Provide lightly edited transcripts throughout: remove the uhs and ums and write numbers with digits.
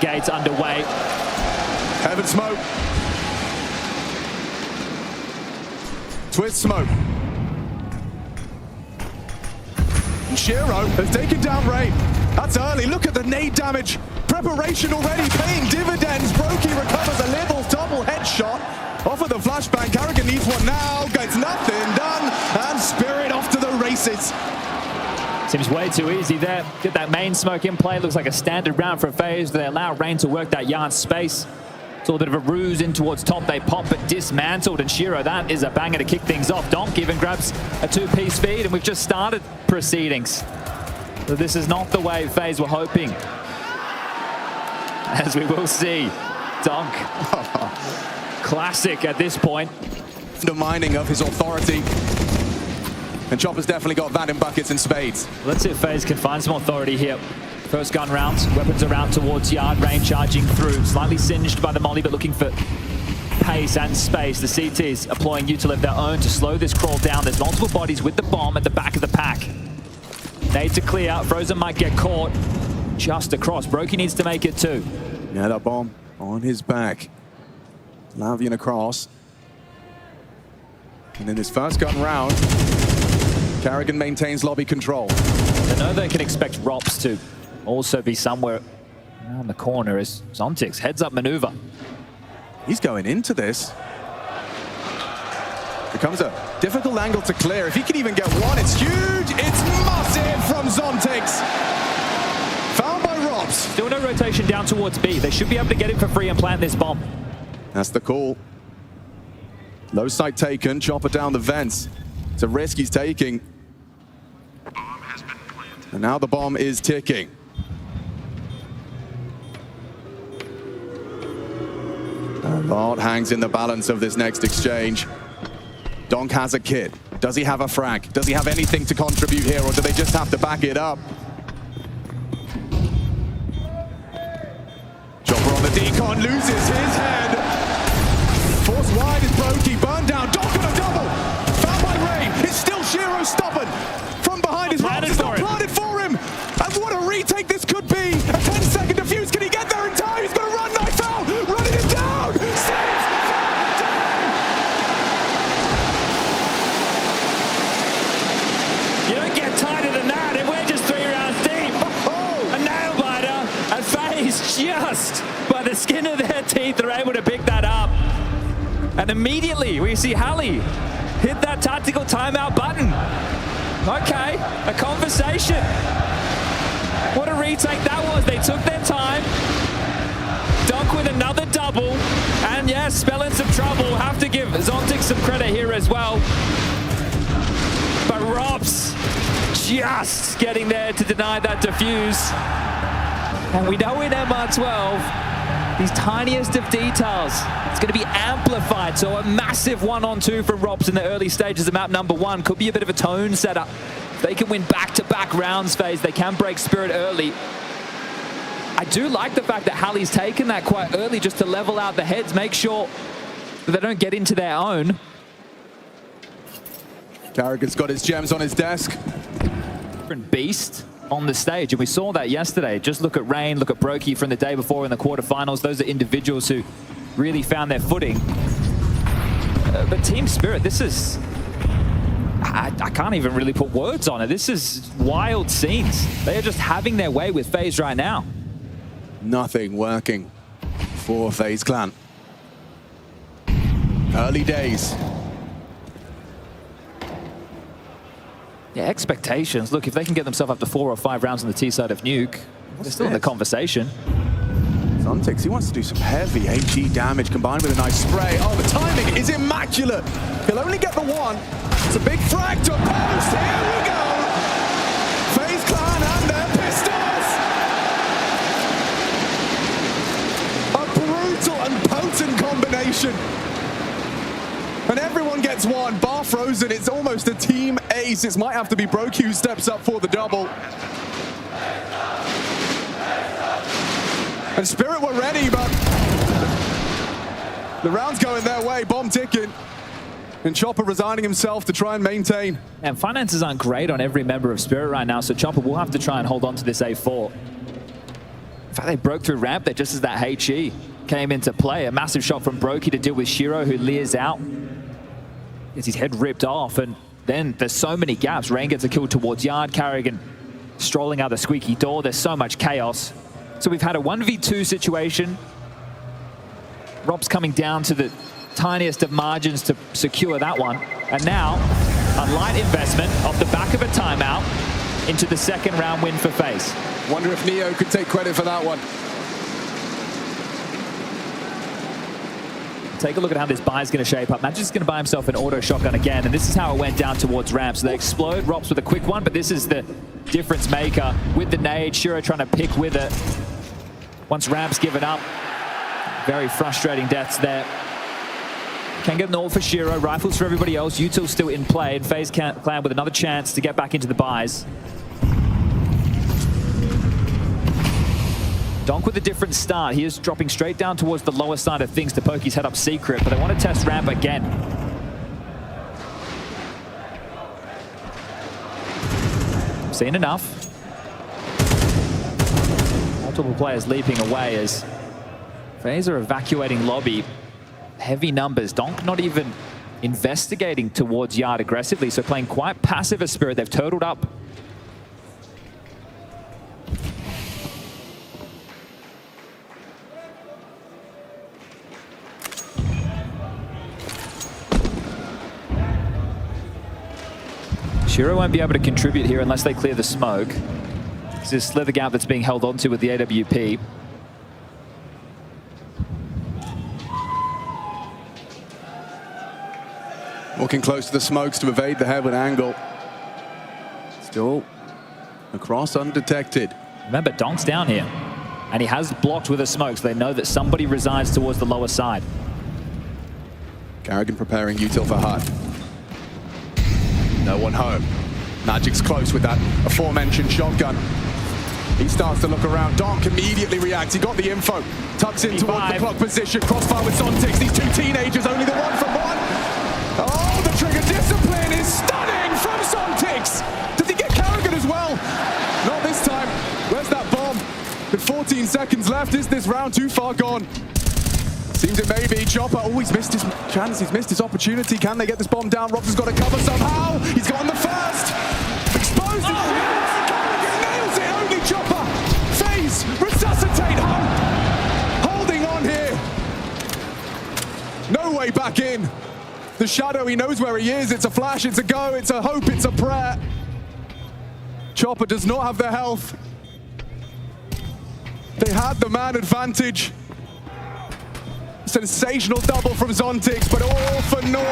gates underway. Heaven smoke. Twist smoke. shero has taken down Rain. That's early. Look at the nade damage. Preparation already paying dividends. Brokey recovers a little double headshot off of the flashbang. Karrigan needs one now. Gets nothing done. And Spirit off to the races. Seems way too easy there. Get that main smoke in play. Looks like a standard round for FaZe. They allow Rain to work that yarn space. It's all a bit of a ruse in towards top. They pop but dismantled, and shero, that is a banger to kick things off. Donk even grabs a two-piece feed, and we've just started proceedings. So this is not the way FaZe were hoping. As we will see, Donk. Classic at this point. Undermining of his authority. And Chopper's definitely got that in buckets and spades. Let's see if FaZe can find some authority here. First gun rounds, weapons around towards yard, Rain charging through. Slightly singed by the molly, but looking for pace and space. The CTs employing util of their own to slow this crawl down. There's multiple bodies with the bomb at the back of the pack. Nade to clear, Frozen might get caught just across. Brokey needs to make it too. Yeah, that bomb on his back. Lavian across. And in this first gun round, Karrigan maintains lobby control. I know they can expect Rops to also be somewhere around the corner as Zontix heads up maneuver. He's going into this. Becomes a difficult angle to clear. If he can even get one, it's huge. It's massive from Zontix. Found by Robs. Still no rotation down towards B. They should be able to get it for free and plant this bomb. That's the call. Low sight taken. Chopper down the vents. It's a risk he's taking. And now the bomb is ticking. A lot hangs in the balance of this next exchange. Donk has a kit. Does he have a frag? Does he have anything to contribute here, or do they just have to back it up? Chopper on the decon, loses his head. Force wide is Brokey, burned down. Donk on a double. Found by Rain. It's still shero stubborn. From behind his rounds, it's not planted for him. And what a retake this could be. A 10-second defuse. Can he get there in time? He's going to run. Knife out. Running it down. Saves. You don't get tighter than that, and we're just 3 rounds deep. A nail biter, and FaZe just by the skin of their teeth are able to pick that up. And immediately we see Hallie hit that tactical timeout button. Okay, a conversation. What a retake that was. They took their time. Donk with another double. And yes, spell in some trouble. Have to give Zontix some credit here as well. But Robs just getting there to deny that defuse. And we know in MR12, these tiniest of details, it's going to be amplified. So a massive 1-on-2 from Robs in the early stages of map number 1 could be a bit of a tone setter. They can win back-to-back rounds, FaZe. They can break Spirit early. I do like the fact that Hallie's taken that quite early just to level out the heads, make sure that they don't get into their own. Karrigan's got his gems on his desk. Different beast on the stage, and we saw that yesterday. Just look at Rain, look at Brokey from the day before in the quarterfinals. Those are individuals who really found their footing. But Team Spirit, this is... I can't even really put words on it. This is wild scenes. They are just having their way with FaZe right now. Nothing working for FaZe Clan. Early days. Yeah, expectations. Look, if they can get themselves up to 4 or 5 rounds on the T side of Nuke, they're still in the conversation. Zontix, he wants to do some heavy HE damage combined with a nice spray. Oh, the timing is immaculate. He'll only get the one. It's a big frag to post. Here we go. FaZe Clan and their pistols. A brutal and potent combination. And everyone gets one. Bar Frozen, it's almost a team ace. It might have to be Brokey who steps up for the double. And Spirit were ready, but the round's going their way. Bomb ticking. And Chopper resigning himself to try and maintain. And finances aren't great on every member of Spirit right now, so Chopper will have to try and hold on to this A4. In fact, they broke through ramp there just as that HE came into play. A massive shot from Brokey to deal with Shiro, who leers out. Gets his head ripped off, and then there's so many gaps. Rain gets a kill towards Yard, Carrigan strolling out the squeaky door. There's so much chaos. So we've had a 1v2 situation. Rob's coming down to the tiniest of margins to secure that one. And now, a light investment off the back of a timeout into the second round win for FaZe. Wonder if Neo could take credit for that one. Take a look at how this buy is going to shape up. Magic's going to buy himself an auto shotgun again, and this is how it went down towards ramp. So they explode, Rops with a quick one, but this is the difference maker with the nade. Shiro trying to pick with it. Once ramp's given up, very frustrating deaths there. Can get an ult for Shiro, rifles for everybody else. Util still in play, and FaZe Clan with another chance to get back into the buys. Donk with a different start. He is dropping straight down towards the lower side of things to poke his head up secret, but they want to test ramp again. Seen enough. Multiple players leaping away as FaZe are evacuating lobby. Heavy numbers. Donk not even investigating towards Yard aggressively, so playing quite passive as Spirit. They've totaled up. Shiro won't be able to contribute here unless they clear the smoke. This is slither gap that's being held onto with the AWP. Walking close to the smokes to evade the headwind angle. Still across undetected. Remember, Donk's down here, and he has blocked with a smoke, so they know that somebody resides towards the lower side. Carrigan preparing Util for Hut. No one home. Magic's close with that aforementioned shotgun. He starts to look around. Donk immediately reacts. He got the info. Tucks in towards the clock position. Crossfire with Zontix. These two teenagers, only the one from one. Oh, the trigger discipline is stunning from Zontix. Does he get Carrigan as well? Not this time. Where's that bomb? With 14 seconds left, is this round too far gone? Seems it may be. Chopper, oh, he's missed his chance. He's missed his opportunity. Can they get this bomb down? Robs has got to cover somehow. He's gotten the first. Exposed. Carrigan nails it. Only Chopper. FaZe resuscitate home. Holding on here. No way back in. The shadow, he knows where he is. It's a flash, it's a go, it's a hope, it's a prayer. Chopper does not have the health. They had the man advantage. Sensational double from Zontix, but all for naught.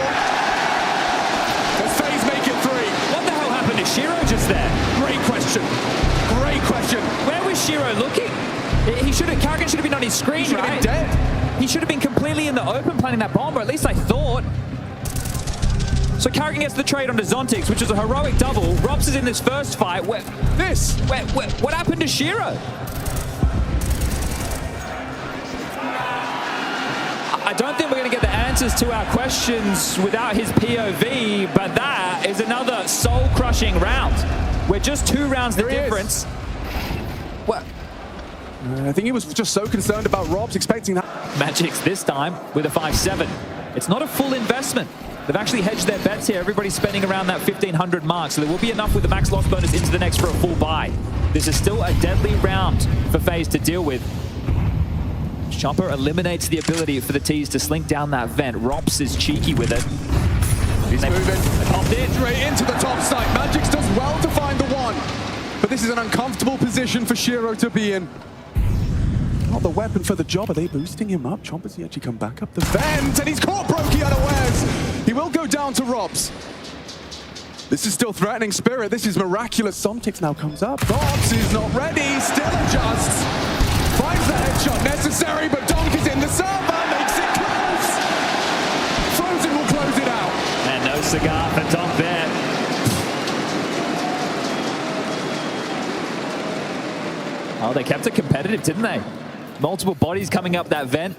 Does FaZe make it three? What the hell happened to Shiro just there? Great question. Great question. Where was Shiro looking? Carrigan should have been on his screen, He should have been dead. He should have been completely in the open planting that bomb, or at least I thought. So Carrigan gets the trade onto Zontix, which is a heroic double. Robs is in this first fight. What happened to Shiro? I don't think we're going to get the answers to our questions without his POV, but that is another soul-crushing round. We're just 2 rounds the difference. What? I think he was just so concerned about Robs, expecting that. Magic's this time with a 5-7. It's not a full investment. They've actually hedged their bets here. Everybody's spending around that 1,500 mark, so there will be enough with the max loss bonus into the next for a full buy. This is still a deadly round for FaZe to deal with. Chopper eliminates the ability for the T's to slink down that vent. Rops is cheeky with it. He's moving. Popped in. Straight into the top side. Magix does well to find the one. But this is an uncomfortable position for Shiro to be in. Not the weapon for the job. Are they boosting him up? Chopper's he actually come back up the vent, and he's caught Brokey unawares. He will go down to Robs. This is still threatening Spirit. This is miraculous. Zontix now comes up. Robs is not ready. Still adjusts. Finds the headshot necessary, but Donk is in the server. Makes it close. Frozen will close it out. And no cigar for Donk there. Oh, they kept it competitive, didn't they? Multiple bodies coming up that vent.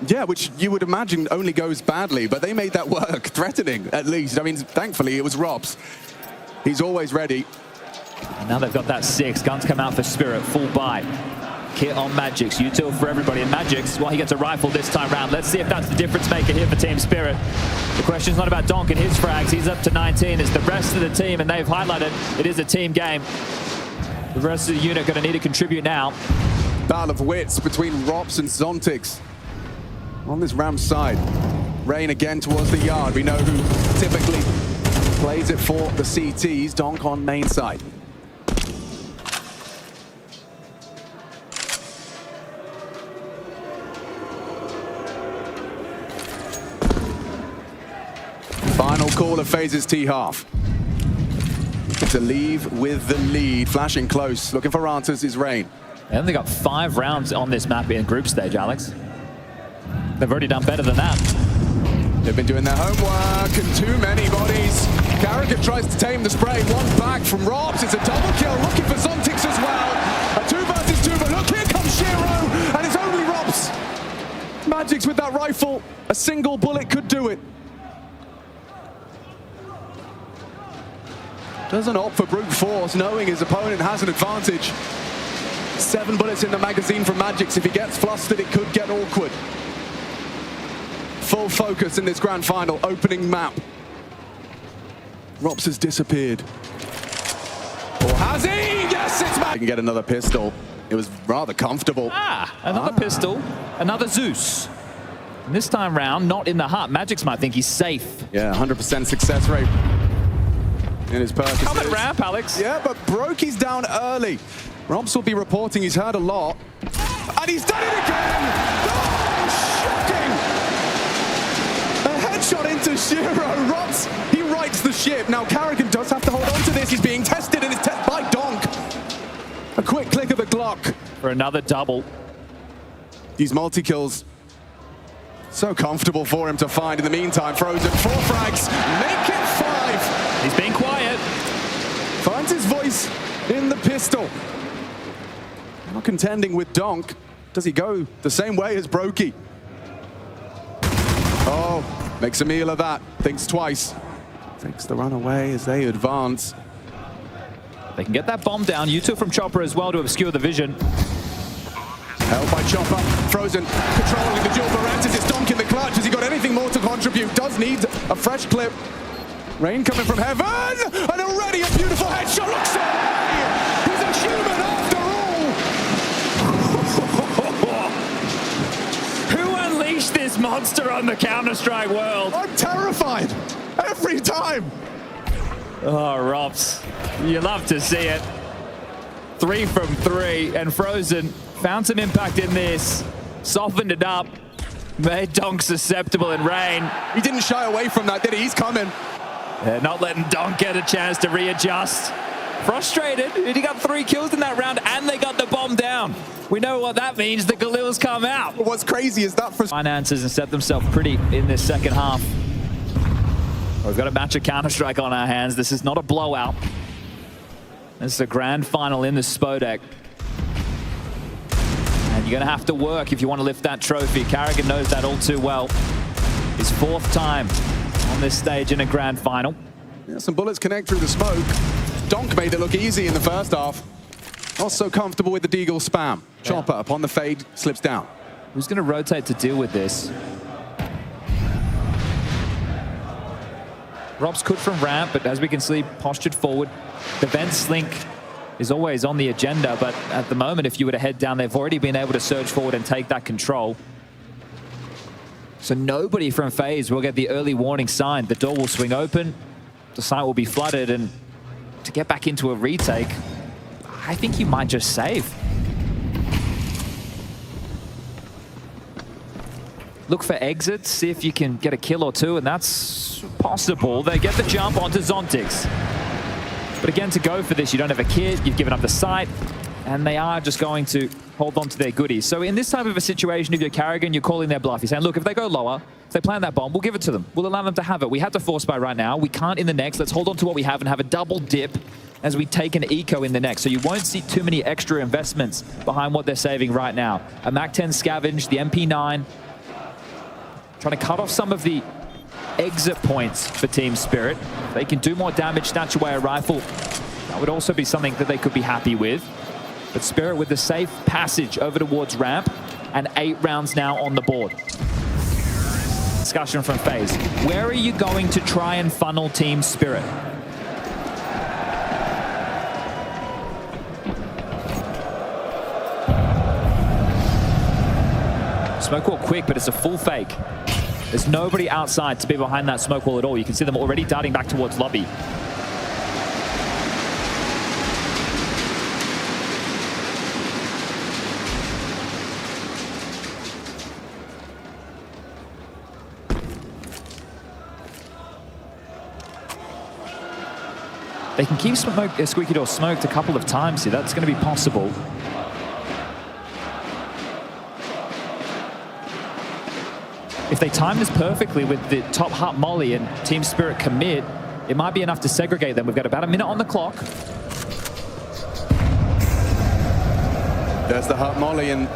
Yeah, which you would imagine only goes badly, but they made that work, threatening at least. I mean, thankfully it was Robs. He's always ready. And now they've got that 6. Guns come out for Spirit, full buy. Kit on Magix, util for everybody. And Magix, well, he gets a rifle this time round. Let's see if that's the difference maker here for Team Spirit. The question's not about Donk and his frags. He's up to 19. It's the rest of the team, and they've highlighted it is a team game. The rest of the unit going to need to contribute now. Battle of wits between Rops and Zontix on this ramp side. Rain again towards the yard. We know who typically plays it for the CTs. Donk on main side. Final call of FaZe's T-half. To leave with the lead. Flashing close. Looking for answers is Rain. They only got 5 rounds on this map in group stage, Alex. They've already done better than that. They've been doing their homework, and too many bodies. karrigan tries to tame the spray. 1 back from Robs. It's a double kill. Looking for Zontix as well. A 2 versus 2, but look, here comes Shiro, and it's only Robs. Magix with that rifle. A single bullet could do it. Doesn't opt for brute force, knowing his opponent has an advantage. 7 bullets in the magazine from Magix. If he gets flustered, it could get awkward. Full focus in this grand final, opening map. Rops has disappeared. Or has he? Yes, it's Magix. He can get another pistol. It was rather comfortable. Another pistol, another Zeus. And this time round, not in the hut. Magix might think he's safe. Yeah, 100% success rate in his purchases. Come and ramp, Alex. Yeah, but Brokey's down early. Rops will be reporting he's heard a lot. And he's done it again! Oh, shocking! A headshot into Shiro. Rops, he rights the ship. Now karrigan does have to hold on to this. He's being tested, and it's tested by Donk. A quick click of the Glock. For another double. These multi-kills, so comfortable for him to find. In the meantime, Frozen, 4 frags, make it 5. He's being quiet. Finds his voice in the pistol. Not contending with Donk. Does he go the same way as Brokey? Oh, makes a meal of that. Thinks twice. Takes the run away as they advance. They can get that bomb down. util from Chopper as well to obscure the vision. Held by Chopper. Frozen controlling the dual Barantis. It's Donk in the clutch. Has he got anything more to contribute? Does need a fresh clip. Rain coming from heaven. And already a beautiful headshot. Looks away. He's a human after all. Who unleashed this monster on the Counter-Strike world? I'm terrified. Every time. Oh, Rops. You love to see it. 3 from 3. And Frozen found some impact in this. Softened it up. Made Donk susceptible in Rain. He didn't shy away from that, did he? He's coming. They're not letting Donk get a chance to readjust. Frustrated. He got 3 kills in that round, and they got the bomb down. We know what that means. The Galils come out. What's crazy is that for finances and set themselves pretty in this second half. We've got a match of Counter-Strike on our hands. This is not a blowout. This is a grand final in the Spodek. And you're going to have to work if you want to lift that trophy. karrigan knows that all too well. His 4th time on this stage in a grand final. Yeah, some bullets connect through the smoke. Donk made it look easy in the first half. Not so comfortable with the Deagle spam. Chopper upon the fade, slips down. Who's going to rotate to deal with this? Rops could from ramp, but as we can see, postured forward. The vent slink is always on the agenda, but at the moment, if you were to head down, they've already been able to surge forward and take that control. So nobody from FaZe will get the early warning sign. The door will swing open, the site will be flooded, and to get back into a retake, I think you might just save. Look for exits, see if you can get a kill or 2, and that's possible. They get the jump onto Zontix. But again, to go for this, you don't have a kit, you've given up the site, and they are just going to hold on to their goodies. So in this type of a situation, if you're karrigan, you're calling their bluff. You're saying, look, if they go lower, if they plant that bomb, we'll give it to them. We'll allow them to have it. We have to force buy right now. We can't in the next. Let's hold on to what we have and have a double dip as we take an eco in the next. So you won't see too many extra investments behind what they're saving right now. A MAC-10 scavenge, the MP9, trying to cut off some of the exit points for Team Spirit. They can do more damage, snatch away a rifle. That would also be something that they could be happy with. But Spirit with the safe passage over towards ramp, and 8 rounds now on the board. Discussion from FaZe. Where are you going to try and funnel Team Spirit? Smoke wall quick, but it's a full fake. There's nobody outside to be behind that smoke wall at all. You can see them already darting back towards lobby. They can keep Squeaky Door smoked a couple of times here. That's going to be possible. If they time this perfectly with the top hut molly and Team Spirit commit, it might be enough to segregate them. We've got about a minute on the clock. There's the hut molly, and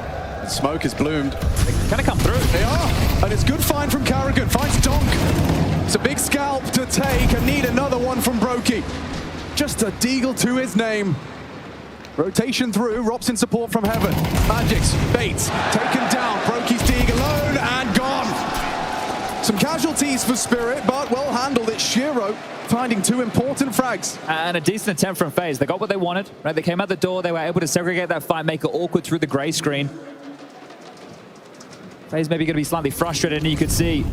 smoke has bloomed. They kind of come through. They are, and it's good find from Karrigan. Finds Donk. It's a big scalp to take, and need another one from Brokey. Just a deagle to his name. Rotation through, Rops in support from Heaven. Magix, Bates, taken down. Brokey's Deeg alone and gone. Some casualties for Spirit, but well handled. It's Shiro finding 2 important frags. And a decent attempt from FaZe. They got what they wanted, right? They came out the door, they were able to segregate that fight, make it awkward through the gray screen. FaZe maybe going to be slightly frustrated, and you could see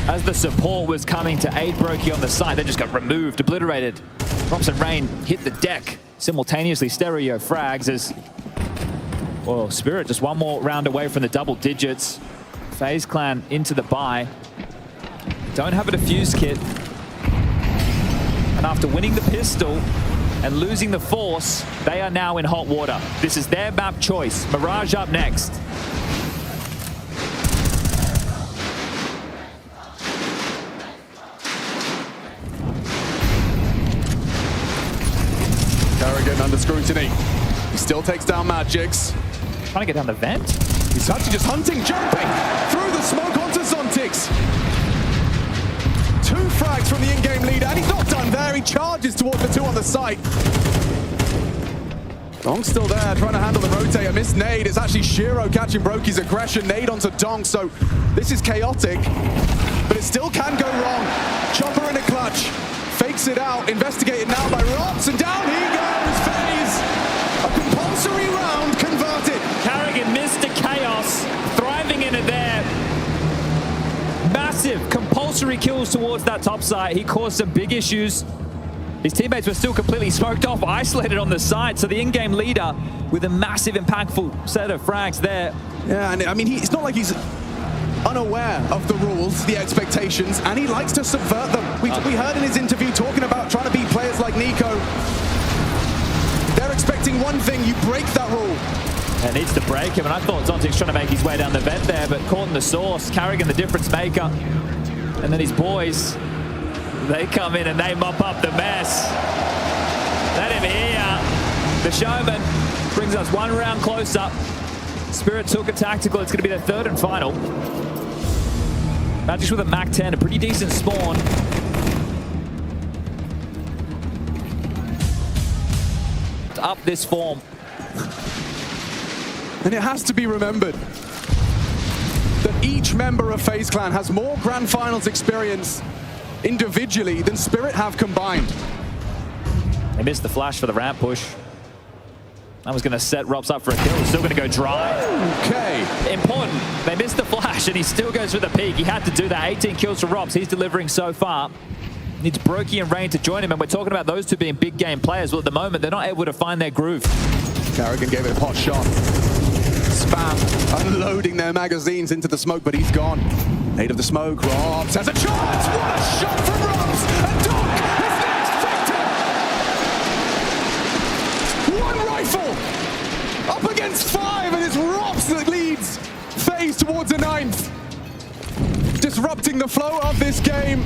as the support was coming to aid Brokey on the side, they just got removed, obliterated. Rops and Rain hit the deck, simultaneously stereo frags as, well, Spirit just one more round away from the double digits. FaZe Clan into the bye. Don't have a defuse kit. And after winning the pistol and losing the force, they are now in hot water. This is their map choice. Mirage up next. Karrigan under scrutiny. He still takes down Magix. Trying to get down the vent. He's actually just hunting, jumping through the smoke onto Zontix. 2 frags from the in-game leader, and he's not done there. He charges towards the 2 on the site. Donk's still there, trying to handle the rotator. Missed nade. It's actually Shiro catching Brokey's aggression. Nade onto Donk, so this is chaotic, but it still can go wrong. Chopper in a clutch. Fakes it out, investigated now by Rops, and down he goes, FaZe. A compulsory round converted. Karrigan missed a chaos, thriving in it there. Massive compulsory kills towards that top side. He caused some big issues. His teammates were still completely smoked off, isolated on the side, so the in-game leader with a massive, impactful set of frags there. Yeah, and I mean, it's not like he's unaware of the rules, the expectations, and he likes to subvert them. We heard in his interview talking about trying to beat players like Nico. They're expecting one thing, you break that rule. And needs to break him, and I thought Zontix trying to make his way down the vent there, but caught in the source, Karrigan the difference maker. And then his boys, they come in and they mop up the mess. Let him hear. The showman brings us 1 round closer. Spirit took a tactical, it's going to be their 3rd and final. Magix with a Mac 10, a pretty decent spawn. Up this form. And it has to be remembered that each member of FaZe Clan has more grand finals experience individually than Spirit have combined. They missed the flash for the ramp push. That was going to set Rops up for a kill. He's still going to go dry. Okay. Important. They missed the flash, and he still goes for the peak. He had to do that. 18 kills for Rops. He's delivering so far. Needs Brokey and Rain to join him, and we're talking about those 2 being big game players. Well, at the moment, they're not able to find their groove. Karrigan gave it a pot shot. Spam, unloading their magazines into the smoke, but he's gone. Nade of the smoke, Rops has a chance! What a shot from Rops! And Donk is next victim! 1 rifle! Up against 5, and it's Rops that leads FaZe towards a 9th. Disrupting the flow of this game.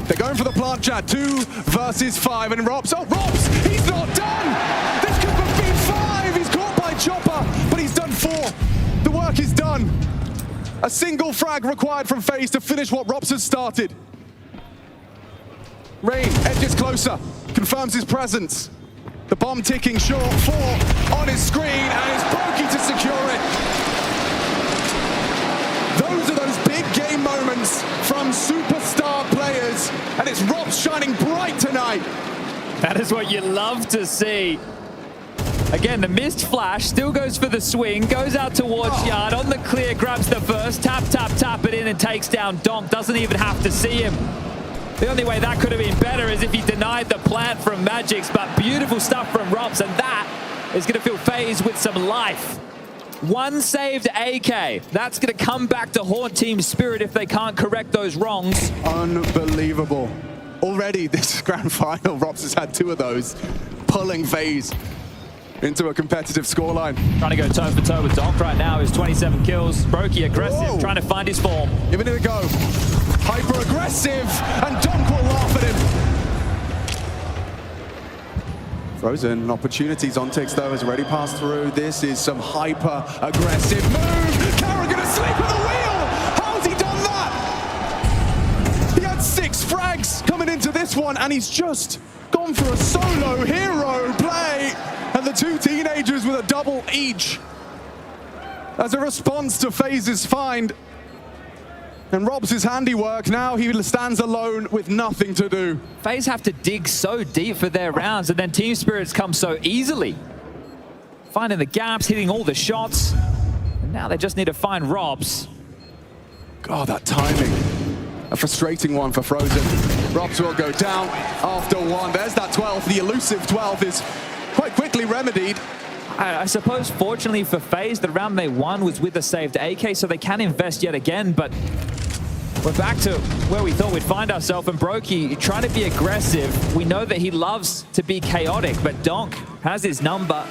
They're going for the plant chat, 2 versus 5, and Rops, oh, Rops, he's not done! This could have been 5, he's caught by Chopper, but he's done 4. The work is done. A single frag required from FaZe to finish what Rops has started. Rain edges closer, confirms his presence. The bomb ticking short, 4 on his screen, and it's Brokey to secure it. Those are those big game moments from superstar players, and it's Robs shining bright tonight. That is what you love to see. Again, the missed flash still goes for the swing, goes out towards Yard, on the clear, grabs the first, tap it in and takes down Donk. Doesn't even have to see him. The only way that could have been better is if he denied the plant from Magix, but beautiful stuff from Robs, and that is going to fill FaZe with some life. One saved AK. That's going to come back to haunt Team Spirit if they can't correct those wrongs. Unbelievable. Already this grand final, Robs has had 2 of those, pulling FaZe into a competitive scoreline. Trying to go toe for toe with Donk right now is 27 kills. Brokey aggressive, Whoa. trying to find his form. Giving it a go. Hyper aggressive, and Donk will laugh at him. Frozen opportunities. Ontix though has already passed through. This is some hyper aggressive move. Carrigan asleep at the wheel. How's he done that? He had 6 frags coming into this one, and he's just gone for a solo hero play. And the 2 teenagers with a double each as a response to FaZe's find. And Robs' handiwork, now he stands alone with nothing to do. FaZe have to dig so deep for their rounds, and then Team Spirits come so easily. Finding the gaps, hitting all the shots. And now they just need to find Robs. God, that timing. A frustrating one for Frozen. Robs will go down after 1. There's that 12th. The elusive 12 is quite quickly remedied. I suppose, fortunately for FaZe, the round they won was with a saved AK, so they can invest yet again, but we're back to where we thought we'd find ourselves, and Brokey trying to be aggressive. We know that he loves to be chaotic, but Donk has his number.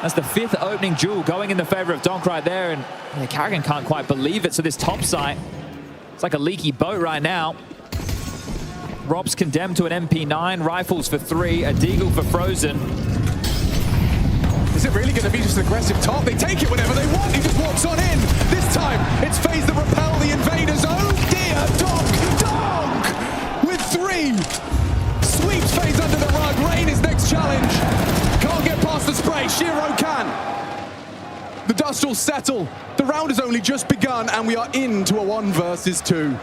That's the 5th opening duel going in the favor of Donk right there, and Carrigan can't quite believe it, so this top site, it's like a leaky boat right now. Robs condemned to an MP9, rifles for 3, a deagle for Frozen. Is it really going to be just an aggressive top? They take it whenever they want. He just walks on in. This time, it's FaZe that repel the invaders. Oh dear, Donk with 3. Sweeps FaZe under the rug. Rain is next challenge. Can't get past the spray. Shiro can. The dust will settle. The round has only just begun, and we are into a 1 versus 2.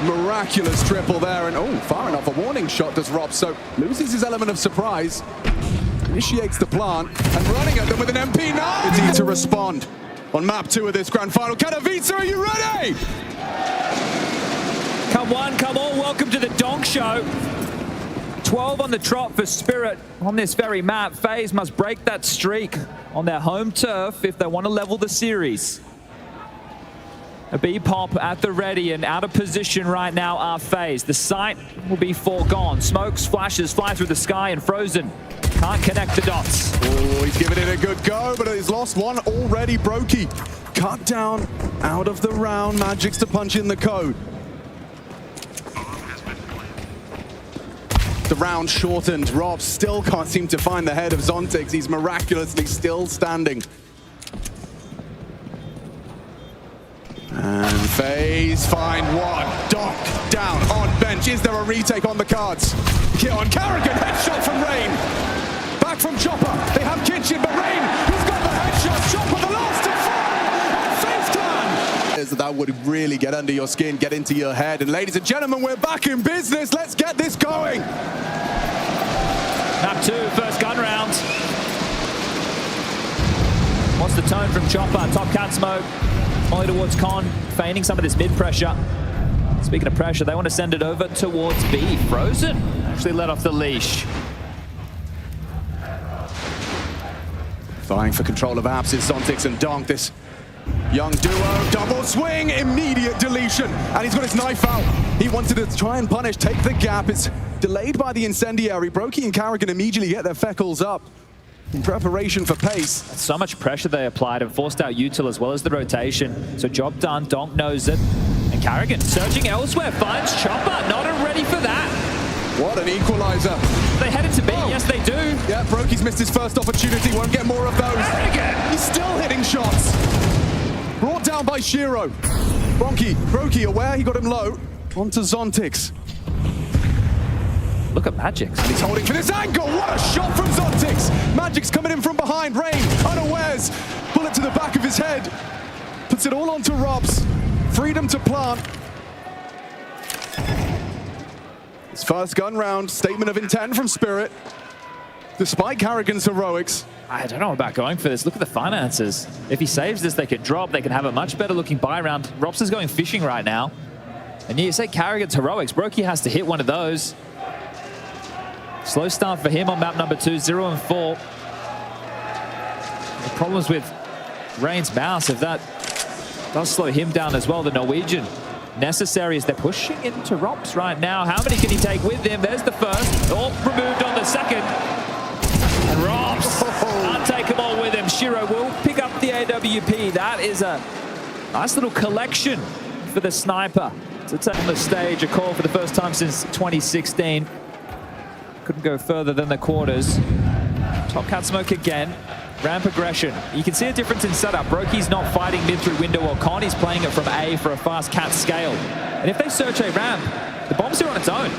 Miraculous triple there, and far enough, a warning shot does Rob, so loses his element of surprise, initiates the plant, and running at them with an MP9! Need to respond on map 2 of this grand final. Katowice, are you ready? Come one, come all, welcome to the Donk Show. 12 on the trot for Spirit on this very map. FaZe must break that streak on their home turf if they want to level the series. A B-pop at the ready, and out of position right now are FaZe. The site will be foregone. Smokes, flashes, fly through the sky, and Frozen can't connect the dots. Oh, he's given it a good go, but he's lost one already. Brokey cut down out of the round. Magix to punch in the code. The round shortened. Rob still can't seem to find the head of Zontix. He's miraculously still standing. And FaZe find 1. Donk down on bench. Is there a retake on the cards? Hit on Carrigan. Headshot from Rain. Back from Chopper. They have Kitchen, but Rain, he's got the headshot. Chopper, the last of 4. FaZe Clan. That would really get under your skin, get into your head. And ladies and gentlemen, we're back in business. Let's get this going. Map 2, first gun round. What's the tone from Chopper? Top cat smoke. Only towards Con, feigning some of this mid-pressure. Speaking of pressure, they want to send it over towards B. Frozen actually let off the leash. Vying for control of apps is Zontix and Donk. This young duo, double swing, immediate deletion. And he's got his knife out. He wanted to try and punish, take the gap. It's delayed by the incendiary. Brokey and Carrigan immediately get their feckles up in preparation for pace. That's so much pressure they applied and forced out Util as well as the rotation. So job done, Donk knows it. And Carrigan searching elsewhere, finds Chopper, not ready for that. What an equalizer. They headed to B, yes they do. Yeah, Brokey's missed his first opportunity, won't get more of those. Carrigan! He's still hitting shots. Brought down by Shiro. Brokey aware, he got him low. onto Zontix. Look at Magix. And he's holding for this angle. What a shot from Zontix. Magic's coming in from behind. Rain, unawares. Bullet to the back of his head. Puts it all onto Robs. Freedom to plant. His first gun round. Statement of intent from Spirit. Despite Carrigan's heroics. I don't know about going for this. Look at the finances. If he saves this, they can drop. They can have a much better looking buy round. Robs is going fishing right now. And you say Carrigan's heroics. Brokey has to hit one of those. Slow start for him on map number 2, 0 and 4. The problems with Rain's mouse, if that does slow him down as well, the Norwegian. Necessary as they're pushing into Robs right now. How many can he take with him? There's the first. All removed on the second. And Robs can't take them all with him. Shiro will pick up the AWP. That is a nice little collection for the sniper to take on the stage. A call for the first time since 2016. Couldn't go further than the quarters. Top cat smoke again. Ramp aggression. You can see a difference in setup. Brokey's not fighting mid through window or con. He's playing it from A for a fast cat scale. And if they search A ramp, the bomb's here on its own.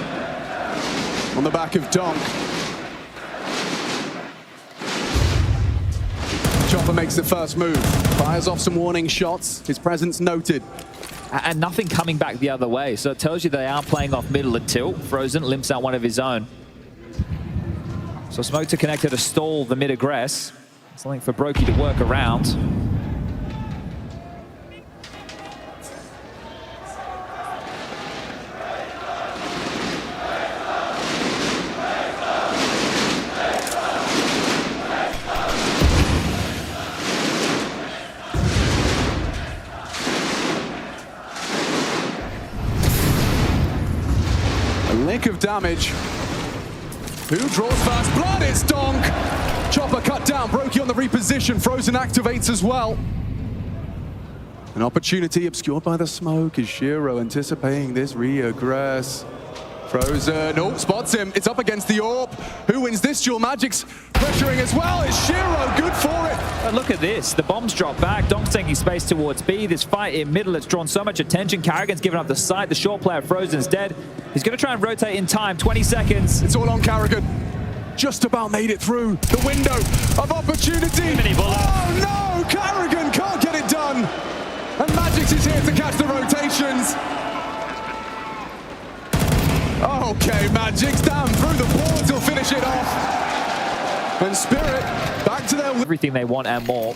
On the back of Donk. Chopper makes the first move. Fires off some warning shots. His presence noted. And nothing coming back the other way. So it tells you they are playing off middle until Frozen limps out one of his own. So smoke to connect to stall the mid aggress. Something for Brokey to work around. A lick of damage. Who draws first blood? It's Donk. Chopper cut down. Brokey on the reposition. Frozen activates as well. An opportunity obscured by the smoke. Is Shiro anticipating this reaggress? Frozen. Oh, spots him. It's up against the AWP. Who wins this duel? Magic's pressuring as well. It's Shiro. Good for it. But look at this. The bombs drop back. Donk's taking space towards B. This fight in middle has drawn so much attention. Carrigan's given up the side. The short player Frozen's dead. He's going to try and rotate in time. 20 seconds. It's all on Carrigan. Just about made it through the window of opportunity. Oh no! Carrigan can't get it done. And Magix is here to catch the rotations. Okay, Magix down through the boards. He'll finish it off. And Spirit back to their... Everything they want and more.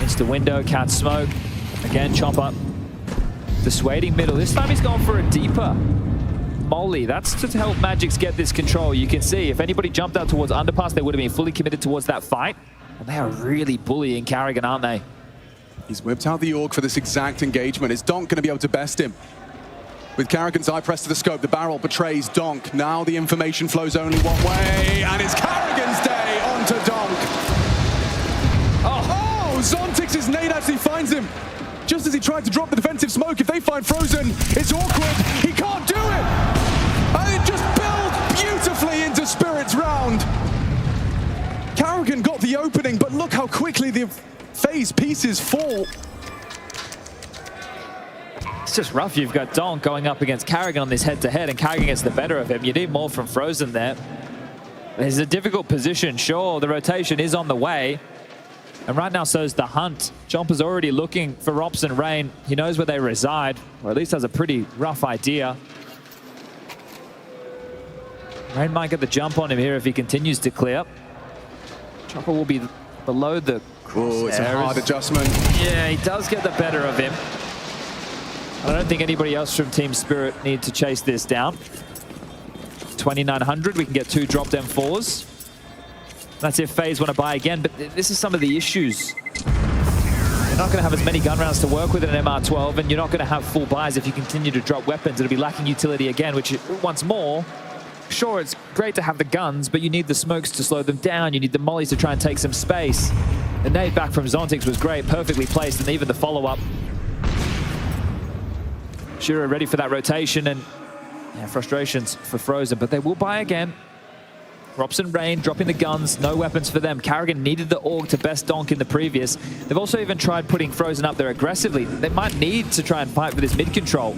It's the window, cat smoke. Again, Chopper. Dissuading middle. This time he's gone for a deeper molly. That's to help Magix get this control. You can see if anybody jumped out towards underpass, they would have been fully committed towards that fight. And they are really bullying Carrigan, aren't they? He's whipped out the AUG for this exact engagement. Is Donk going to be able to best him? With Carrigan's eye pressed to the scope, the barrel betrays Donk. Now the information flows only one way, and it's Carrigan's day onto Donk. Oh, Zontix's nade actually finds him. Just as he tried to drop the defensive smoke, if they find Frozen, it's awkward. He can't do it. And it just builds beautifully into Spirit's round. Carrigan got the opening, but look how quickly the FaZe pieces fall. It's just rough. You've got Donk going up against Carrigan on this head-to-head, and Carrigan gets the better of him. You need more from Frozen there. It's a difficult position. Sure, the rotation is on the way. And right now, so is the hunt. Jumper's already looking for Robs and Rain. He knows where they reside, or at least has a pretty rough idea. Rain might get the jump on him here if he continues to clear. Chopper will be below the crosshairs. Oh, it's a hard adjustment. Yeah, he does get the better of him. I don't think anybody else from Team Spirit need to chase this down. 2,900, we can get 2 dropped M4s. That's if FaZe want to buy again, but this is some of the issues. You're not going to have as many gun rounds to work with in an MR12, and you're not going to have full buys if you continue to drop weapons. It'll be lacking utility again, which once more, sure, it's great to have the guns, but you need the smokes to slow them down. You need the mollies to try and take some space. The nade back from Zontix was great, perfectly placed, and even the follow-up. Shiro ready for that rotation, and yeah, frustrations for Frozen, but they will buy again. Rops and Rain dropping the guns, no weapons for them. Karrigan needed the AUG to best Donk in the previous. They've also even tried putting Frozen up there aggressively. They might need to try and fight for this mid control.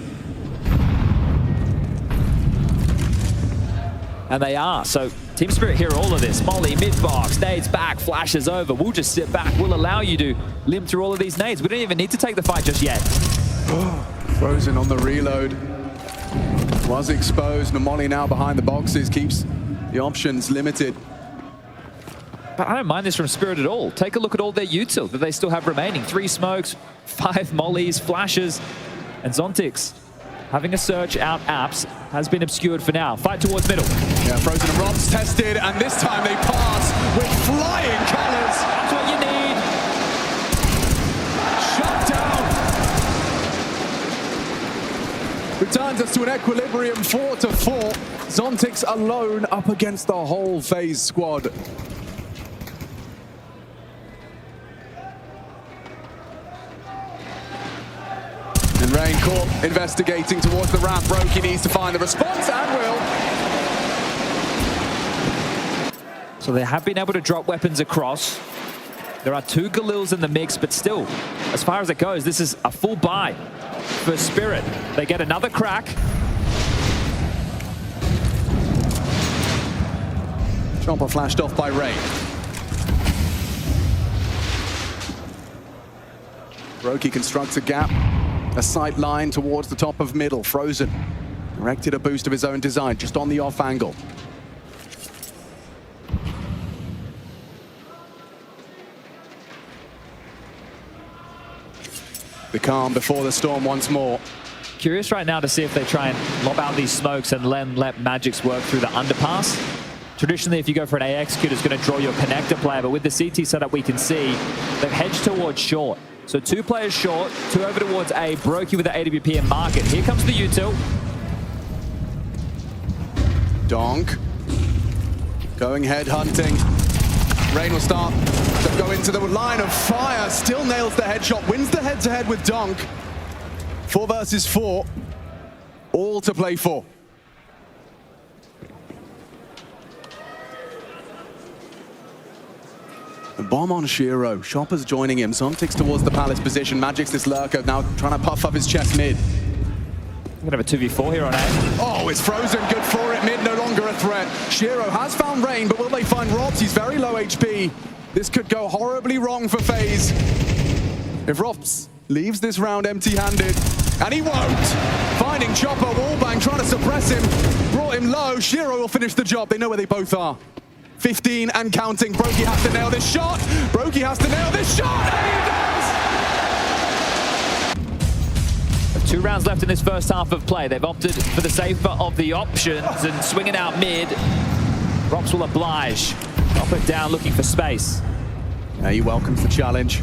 And they are. So Team Spirit hear all of this. Molly, mid-box, nades back, flashes over. We'll just sit back. We'll allow you to limp through all of these nades. We don't even need to take the fight just yet. Frozen on the reload. Was exposed. Namoli now behind the boxes. Keeps the options limited. But I don't mind this from Spirit at all. Take a look at all their util that they still have remaining. 3 smokes, 5 mollies, flashes, and Zontix. Having a search out apps has been obscured for now. Fight towards middle. Yeah, Frozen and Robs tested, and this time they pass with flying colors. That's what you need. Shut down. Returns us to an equilibrium 4-4. Zontix alone up against the whole FaZe squad. And Rain caught investigating towards the ramp. Brokey needs to find the response and will. So they have been able to drop weapons across. There are 2 Galils in the mix, but still, as far as it goes, this is a full buy for Spirit. They get another crack. Chomper flashed off by Rain. Brokey constructs a gap. A sight line towards the top of middle. Frozen erected a boost of his own design, just on the off angle. The calm before the storm once more. Curious right now to see if they try and lob out these smokes and then let Magix work through the underpass. Traditionally, if you go for an A execute, it's going to draw your connector player, but with the CT setup, we can see they've hedged towards short. So 2 players short, 2 over towards A, Brokey with the AWP and market. Here comes the util. Donk going head hunting. Rain will start to go into the line of fire. Still nails the headshot, wins the head-to-head with Donk. 4 versus 4, all to play for. The bomb on Shiro. Shopper's joining him. Zontix towards the Palace position. Magix this lurker now trying to puff up his chest mid. We're going to have a 2v4 here on A. Oh, it's Frozen. Good for it. Mid no longer a threat. Shiro has found Rain, but will they find Robs? He's very low HP. This could go horribly wrong for FaZe. If Robs leaves this round empty-handed, and he won't. Finding Chopper, wallbang, trying to suppress him. Brought him low. Shiro will finish the job. They know where they both are. 15 and counting. Brokey has to nail this shot. Brokey has to nail this shot. And he does! 2 rounds left in this first half of play. They've opted for the safer of the options and swinging out mid. Rops will oblige. Up and down, looking for space. Yeah, he welcomes the challenge.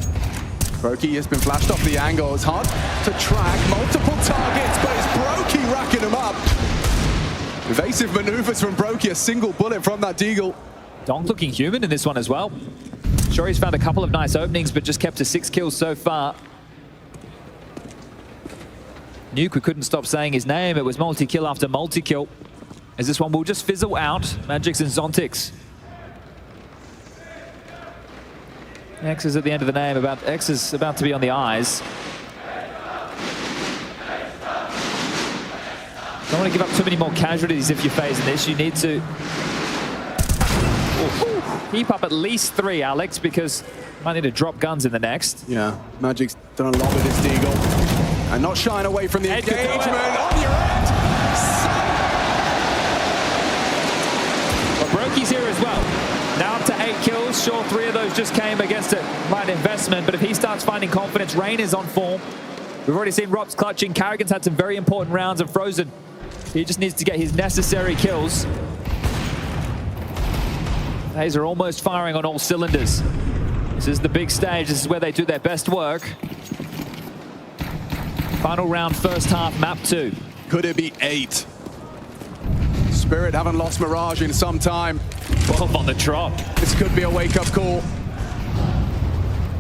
Brokey has been flashed off the angle. It's hard to track multiple targets, but it's Brokey racking them up. Evasive maneuvers from Brokey. A single bullet from that deagle. Donk looking human in this one as well. Sure, he's found a couple of nice openings, but just kept to 6 kills so far. Nuke, we couldn't stop saying his name. It was multi-kill after multi-kill. As this one will just fizzle out. Magix and Zontix. X is at the end of the name. X is about to be on the eyes. Don't want to give up too many more casualties if you're phasing this. You need to keep up at least 3, Alex, because you might need to drop guns in the next. Yeah, Magic's done a lot with his deagle. And not shying away from the engagement. On your end! But Brokey's here as well. Now up to 8 kills. Sure, 3 of those just came against a light investment, but if he starts finding confidence, Rain is on form. We've already seen Rops clutching. Karrigan's had some very important rounds, and Frozen, he just needs to get his necessary kills. FaZe are almost firing on all cylinders. This is the big stage. This is where they do their best work. Final round, first half, map 2. Could it be 8? Spirit haven't lost Mirage in some time. 12 on the drop. This could be a wake-up call.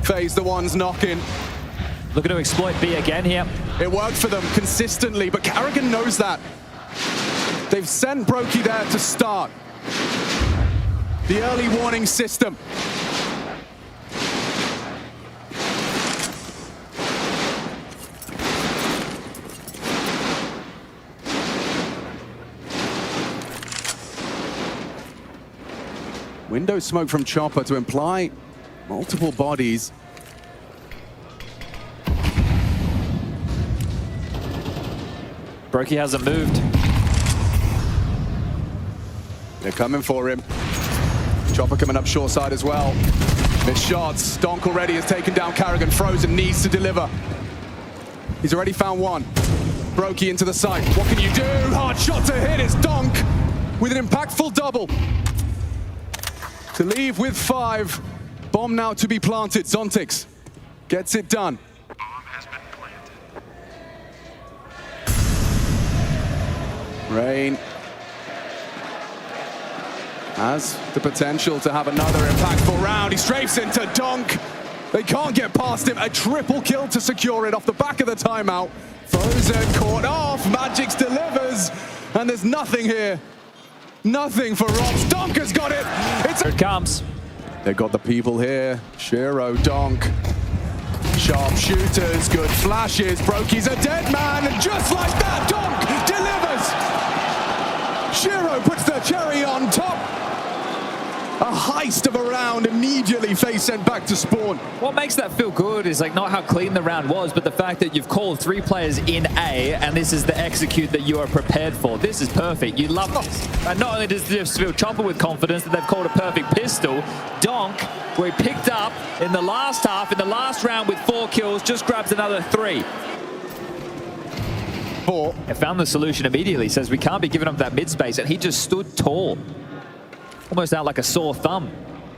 FaZe the ones knocking. Looking to exploit B again here. It worked for them consistently, but Karrigan knows that. They've sent Brokey there to start. the early warning system. Window smoke from Chopper to imply multiple bodies. Brokey hasn't moved. They're coming for him. Chopper coming up short side as well. Missed shots. Donk already has taken down Karrigan. Frozen needs to deliver. He's already found one. Brokey into the site. What can you do? Hard shot to hit. It's Donk with an impactful double. To leave with 5. Bomb now to be planted. Zontix gets it done. Bomb has been planted. Rain has the potential to have another impactful round. He strafes into Donk. They can't get past him. A triple kill to secure it off the back of the timeout. Frozen caught off. Magix delivers. And there's nothing here. Nothing for Robs. Donk has got it. Here it comes. They've got the people here. Shiro, Donk. Sharp shooters, good flashes. Brokey's a dead man. And just like that, Donk delivers. Shiro puts the cherry on top. A heist of a round, immediately FaZe sent back to spawn. What makes that feel good is like not how clean the round was, but the fact that you've called 3 players in A, and this is the execute that you are prepared for. This is perfect. You love this. And not only does this feel Chopper with confidence that they've called a perfect pistol, Donk, where he picked up in the last half, in the last round with 4 kills, just grabs another 3. 4. And found the solution immediately. Says we can't be giving up that mid space, and he just stood tall. Almost out like a sore thumb.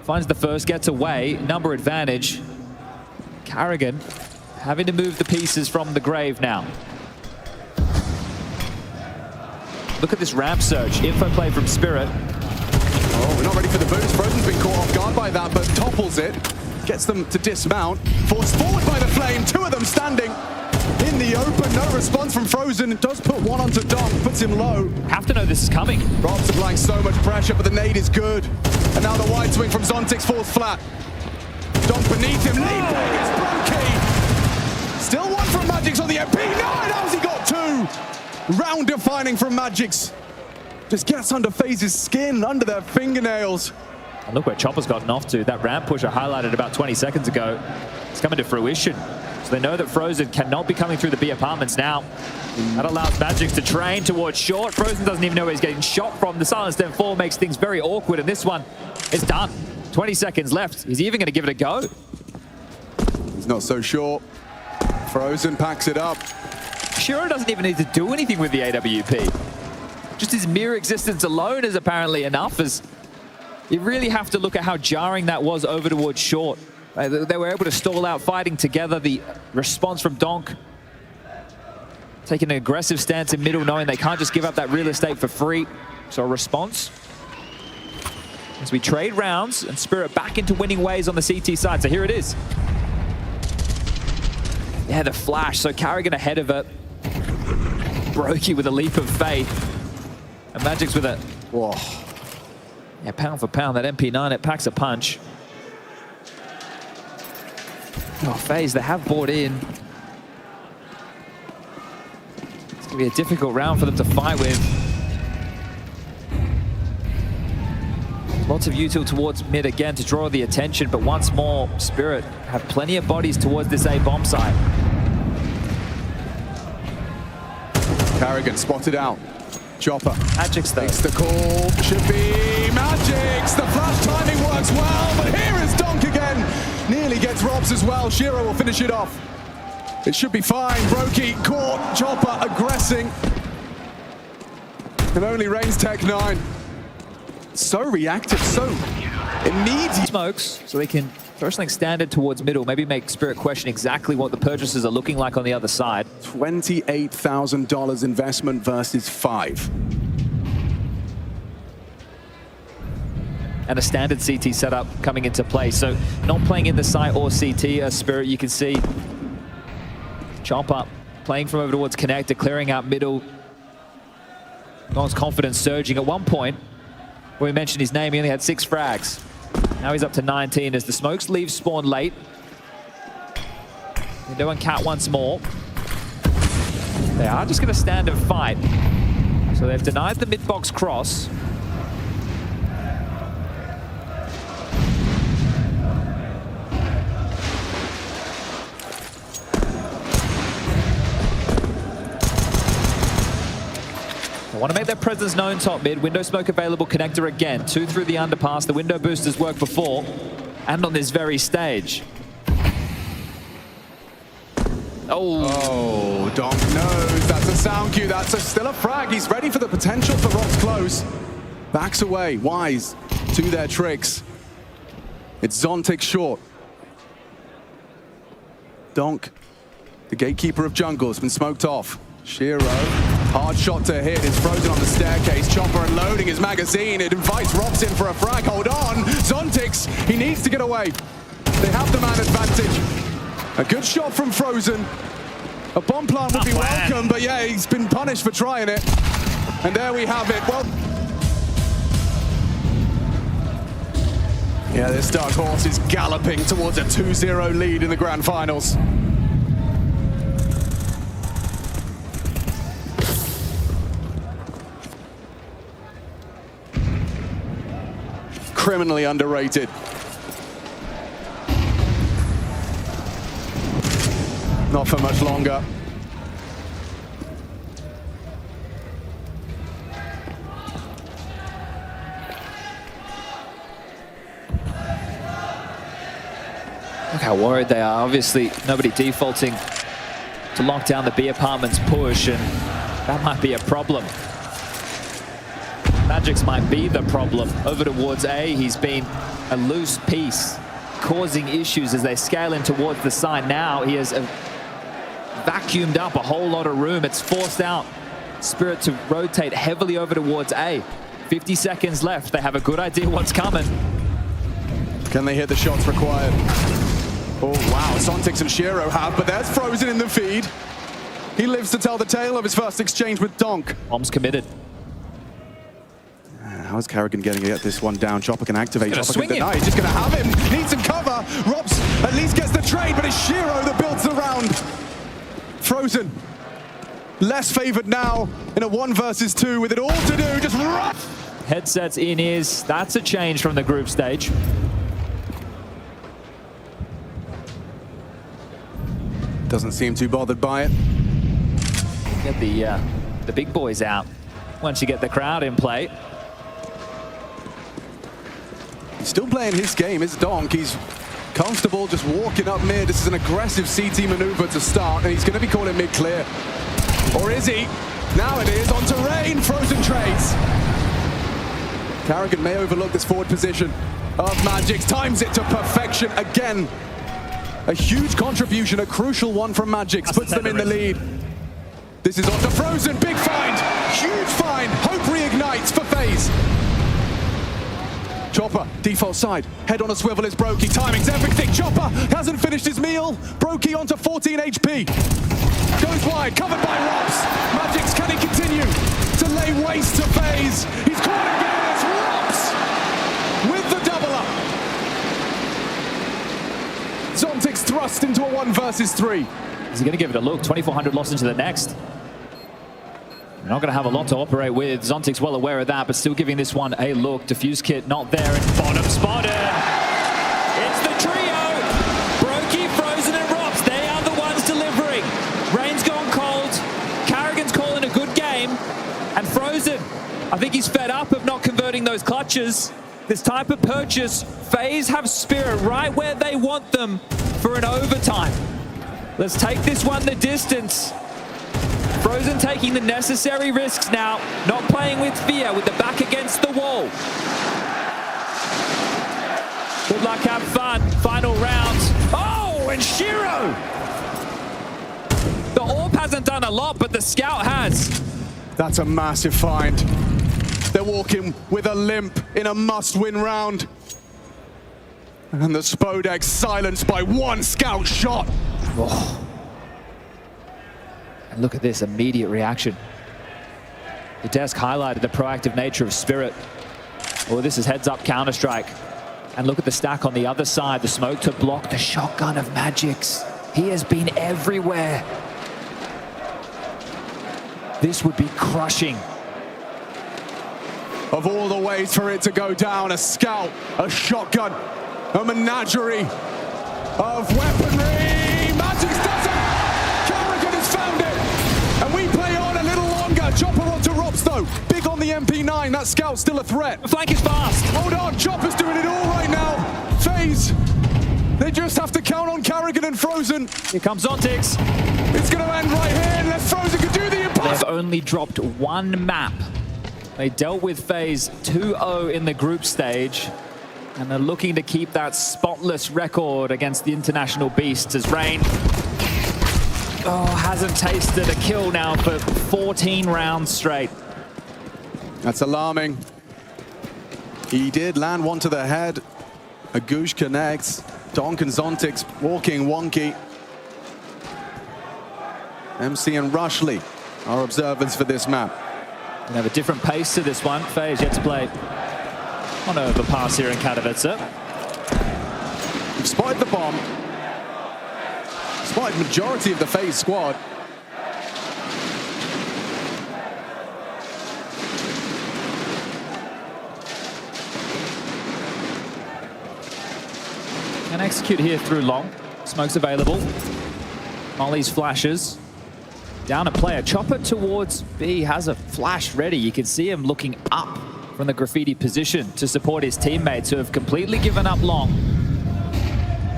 Finds the first, gets away, number advantage. Karrigan having to move the pieces from the grave now. Look at this ramp search. Info play from Spirit. Oh, we're not ready for the boost. Frozen's been caught off guard by that, but topples it. Gets them to dismount. Forced forward by the Flame. 2 of them standing in the open. No response from Frozen. It does put one onto Donk, puts him low. Have to know this is coming. Robs applying so much pressure, but the nade is good. And now the wide swing from Zontix falls flat. Donk beneath him. Leaping is Brokey. Still one from Magix on the MP. No, how's he got 2? Round defining from Magix. Just gets under FaZe's skin, under their fingernails. And look where Chopper's gotten off to. That ramp push I highlighted about 20 seconds ago. It's coming to fruition. So they know that Frozen cannot be coming through the B apartments now. That allows Magix to train towards short. Frozen doesn't even know where he's getting shot from. The silence then 4 makes things very awkward, and this one is done. 20 seconds left. Is he even going to give it a go? He's not so sure. Frozen packs it up. Shiro doesn't even need to do anything with the AWP. Just his mere existence alone is apparently enough, as you really have to look at how jarring that was over towards short. They were able to stall out fighting together. The response from Donk, taking an aggressive stance in middle, knowing they can't just give up that real estate for free. So a response as we trade rounds and Spirit back into winning ways on the CT side. So here it is. Yeah, the flash. So Karrigan ahead of it. Brokey with a leap of faith. And Magix with a... Whoa. Yeah, pound for pound, that MP9, it packs a punch. Oh, FaZe, they have bought in. It's going to be a difficult round for them to fight with. Lots of util towards mid again to draw the attention, but once more, Spirit have plenty of bodies towards this A bomb site. Karrigan spotted out. Chopper. Magix though. Takes the call. Should be Magix. The flash timing works well, but here is Donk again. Nearly gets Robs as well. Shiro will finish it off. It should be fine. Brokey caught. Chopper aggressing. And only Reigns Tech 9. So reactive, so immediate. Smokes, so they can throw something standard towards middle, maybe make Spirit question exactly what the purchases are looking like on the other side. $28,000 investment versus 5. And a standard CT setup coming into play. So not playing in the site or CT, Spirit, you can see Chopper playing from over towards connector, clearing out middle. Donk's confidence surging at one point. When we mentioned his name, he only had 6 frags. Now he's up to 19 as the smokes leave spawn late. Window and Cat once more. They are just going to stand and fight. So they've denied the mid-box cross. They want to make their presence known top mid. Window smoke available, connector again. 2 through the underpass. The window boosters worked before and on this very stage. Oh, Donk knows. That's a sound cue. That's still a frag. He's ready for the potential for Rocks close. Backs away. Wise to their tricks. It's Zontic short. Donk, the gatekeeper of jungle, has been smoked off. Shiro, hard shot to hit, is frozen on the staircase. Chopper unloading his magazine. It invites Rops in for a frag. Hold on. Zontix, he needs to get away. They have the man advantage. A good shot from Frozen. A bomb plant would be welcome, but yeah, he's been punished for trying it. And there we have it. Well, yeah, this dark horse is galloping towards a 2-0 lead in the grand finals. Criminally underrated. Not for much longer. Look how worried they are. Obviously, nobody defaulting to lock down the B apartment's push, and that might be a problem. Magic's might be the problem. Over towards A, he's been a loose piece, causing issues as they scale in towards the side. Now he has vacuumed up a whole lot of room. It's forced out Spirit to rotate heavily over towards A. 50 seconds left. They have a good idea what's coming. Can they hit the shots required? Oh, wow. Zontix and Shiro have, but there's Frozen in the feed. He lives to tell the tale of his first exchange with Donk. Bomb's committed. How's Karrigan getting to get this one down? Chopper can activate. He's Chopper can deny. He's just going to have him. Needs some cover. Robs at least gets the trade, but it's Shiro that builds the round. Frozen, less favored now in a 1 versus 2 with it all to do. Just run. Headsets in ears. That's a change from the group stage. Doesn't seem too bothered by it. Get the big boys out once you get the crowd in play. He's still playing his game. It's Donk. He's comfortable just walking up mid. This is an aggressive CT maneuver to start, and he's going to be calling mid clear. Or is he? Now it is onto Rain. Frozen trades. Karrigan may overlook this forward position of Magix. Times it to perfection again. A huge contribution, a crucial one from Magix. Puts them in the lead. This is onto Frozen. Big find. Huge find. Hope reignites for FaZe. Chopper, default side, head on a swivel is Brokey, timing's everything. Chopper hasn't finished his meal. Brokey onto 14 HP. Goes wide, covered by Robs. Magix, can he continue to lay waste to FaZe? He's caught again, it's Robs with the double up. Zontix thrust into a 1 versus 3. Is he going to give it a look? 2,400 lost into the next. They're not going to have a lot to operate with. Zontic's well aware of that, but still giving this one a look. Diffuse kit not there, and bottom spotted. It's the trio. Brokey, Frozen, and Robs. They are the ones delivering. Rain's gone cold. Karrigan's calling a good game. And Frozen, I think he's fed up of not converting those clutches. This type of purchase, FaZe have Spirit right where they want them for an overtime. Let's take this one the distance. Frozen taking the necessary risks now, not playing with fear, with the back against the wall. Good luck, have fun. Final round. Oh, and Shiro! The AWP hasn't done a lot, but the Scout has. That's a massive find. They're walking with a limp in a must-win round. And the Spodek silenced by 1 Scout shot. Oh. And look at this immediate reaction. The desk highlighted the proactive nature of Spirit. Well, this is heads up Counter-Strike. And look at the stack on the other side. The smoke to block the shotgun of Magix. He has been everywhere. This would be crushing. Of all the ways for it to go down, a scout, a shotgun, a menagerie of weaponry. Magix does it! Carrigan has found it! And we play on a little longer. Chopper onto Robs though. Big on the MP9, that scout's still a threat. The flank is fast. Hold on, Chopper's doing it all right now. FaZe, they just have to count on Carrigan and Frozen. Here comes Zontix. It's going to end right here unless Frozen can do the impossible. They've only dropped one map. They dealt with FaZe 2-0 in the group stage, and they're looking to keep that spotless record against the international beasts as Rain hasn't tasted a kill now for 14 rounds straight. That's alarming. He did land one to the head. A Goosh connects. Donk and Zontix walking wonky. MC and Rushley are observers for this map. We have a different pace to this one. FaZe yet to play on overpass here in Katowice. We've spotted the bomb. Spotted majority of the FaZe squad. Can execute here through long. Smoke's available. Molly's flashes. Down a player. Chopper towards B has a flash ready. You can see him looking up from the graffiti position to support his teammates who have completely given up long.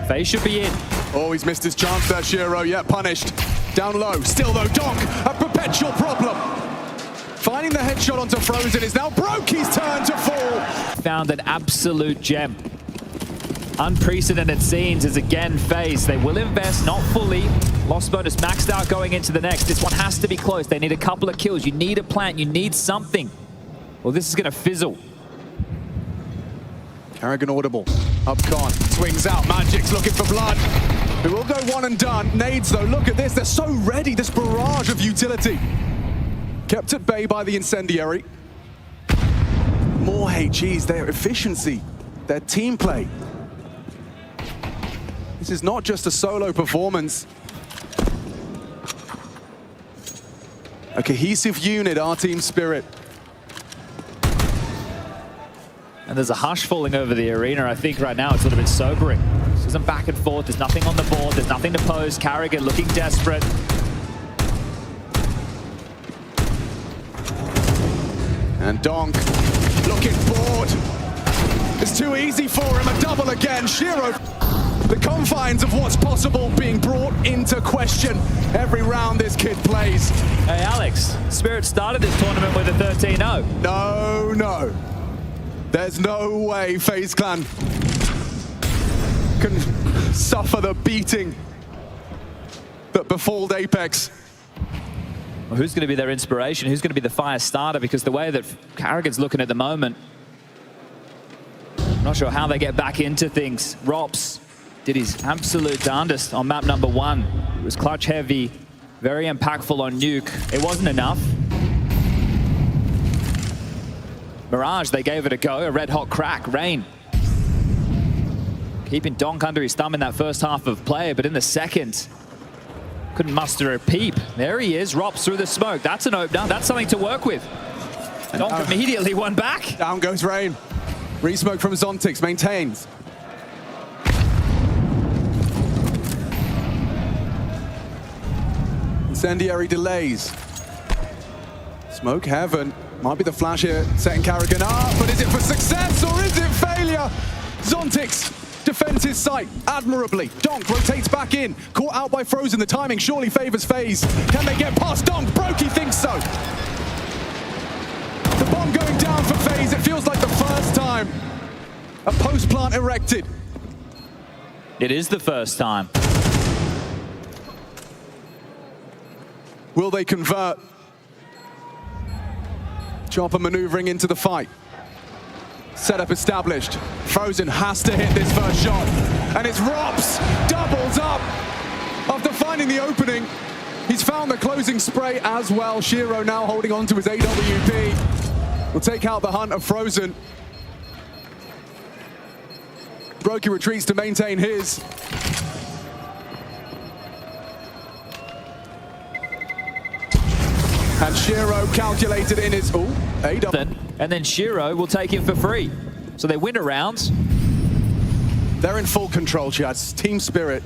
FaZe should be in. Oh, he's missed his chance there, Shiro. Yeah, punished. Down low. Still though, Donk, a perpetual problem. Finding the headshot onto Frozen is now Brokey's turn to fall. Found an absolute gem. Unprecedented scenes as again FaZe. They will invest, not fully. Lost bonus maxed out going into the next. This one has to be close. They need a couple of kills. You need a plant. You need something. Well, this is going to fizzle. Carrigan audible. Up con. Swings out. Magix looking for blood. It will go one and done. Nades though. Look at this. They're so ready. This barrage of utility. Kept at bay by the incendiary. More HEs. Their efficiency. Their team play. This is not just a solo performance. A cohesive unit, our team Spirit. And there's a hush falling over the arena. I think right now it's a little bit sobering. This isn't back and forth. There's nothing on the board. There's nothing to post. Carrigan looking desperate. And Donk looking bored. It's too easy for him. A double again. Shiro. The confines of what's possible being brought into question every round this kid plays. Hey, Alex. Spirit started this tournament with a 13-0. No. There's no way FaZe Clan can suffer the beating that befalled Apex. Well, who's going to be their inspiration? Who's going to be the fire starter? Because the way that Carrigan's looking at the moment, I'm not sure how they get back into things. Rops did his absolute darndest on map number 1. It was clutch heavy, very impactful on Nuke. It wasn't enough. Mirage, they gave it a go, a red hot crack. Rain keeping Donk under his thumb in that first half of play, but in the second, couldn't muster a peep. There he is, Rops through the smoke. That's an opener, that's something to work with. Donk immediately won back. Down goes Rain. Re-smoke from Zontix, maintains. Incendiary delays. Smoke heaven. Might be the flash here, setting Carrigan up, but is it for success or is it failure? Zontix defends his sight admirably. Donk rotates back in, caught out by Frozen. The timing surely favors FaZe. Can they get past Donk? Brokey thinks so. The bomb going down for FaZe. It feels like the first time a post plant erected. It is the first time. Will they convert? Chopper maneuvering into the fight. Setup established. Frozen has to hit this first shot. And it's Rops doubles up. After finding the opening, he's found the closing spray as well. Shiro now holding on to his AWP. Will take out the hunt of Frozen. Brokey retreats to maintain his. And shero calculated in his... Oh, and then shero will take him for free. So they win a round. They're in full control, Chad. Team Spirit.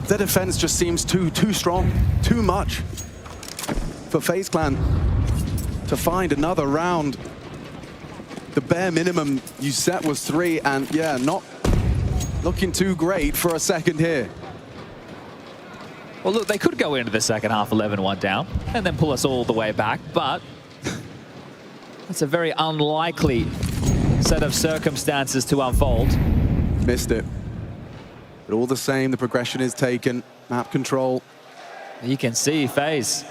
Their defense just seems too strong, too much for FaZe Clan to find another round. The bare minimum you set was 3, and yeah, not looking too great for a second here. Well, look, they could go into the second half 11-1 down and then pull us all the way back, but that's a very unlikely set of circumstances to unfold. Missed it. But all the same, the progression is taken. Map control. You can see FaZe.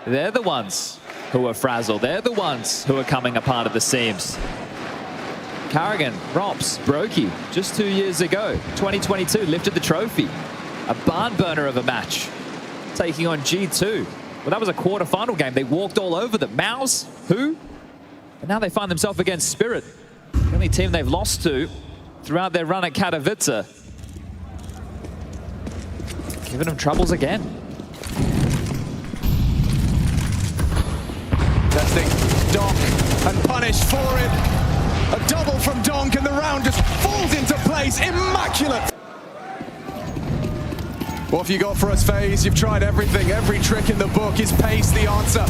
They're the ones who are frazzled. They're the ones who are coming apart at the seams. Karrigan, Rops, Brokey, just 2 years ago, 2022, lifted the trophy. A barn burner of a match, taking on G2. Well, that was a quarterfinal game. They walked all over them. Mouse, who? And now they find themselves against Spirit, the only team they've lost to throughout their run at Katowice. Giving them troubles again. Testing Donk and punished for it. A double from Donk and the round just falls into place. Immaculate. What have you got for us, FaZe? You've tried everything, every trick in the book. Is pace the answer?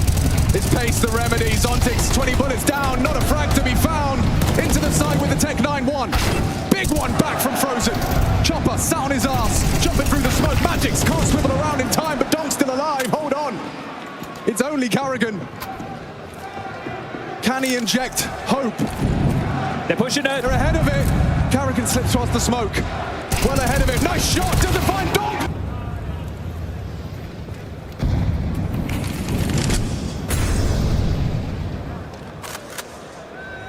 Is pace the remedy? Zontix, 20 bullets down, not a frag to be found. Into the side with the Tech 9-1. Big one back from Frozen. Chopper sat on his ass, jumping through the smoke. Magics can't swivel around in time, but Donk's still alive. Hold on. It's only Karrigan. Can he inject hope? They're pushing it. They're ahead of it. Karrigan slips past the smoke. Well ahead of it. Nice shot. Doesn't find Donk.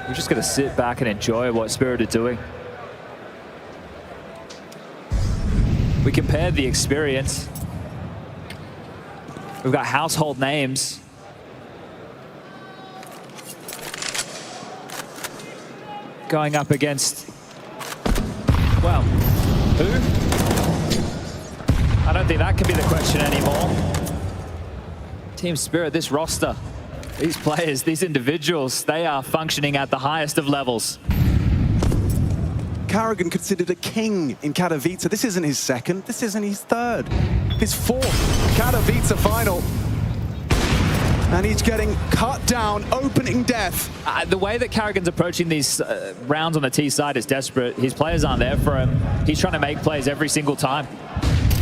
We're just going to sit back and enjoy what Spirit are doing. We compared the experience. We've got household names. Going up against, well, who? I don't think that can be the question anymore. Team Spirit, this roster, these players, these individuals, they are functioning at the highest of levels. Karrigan considered a king in Katowice. This isn't his second, this isn't his third. His fourth Katowice final. And he's getting cut down, opening death. The way that Karrigan's approaching these rounds on the T side is desperate. His players aren't there for him. He's trying to make plays every single time.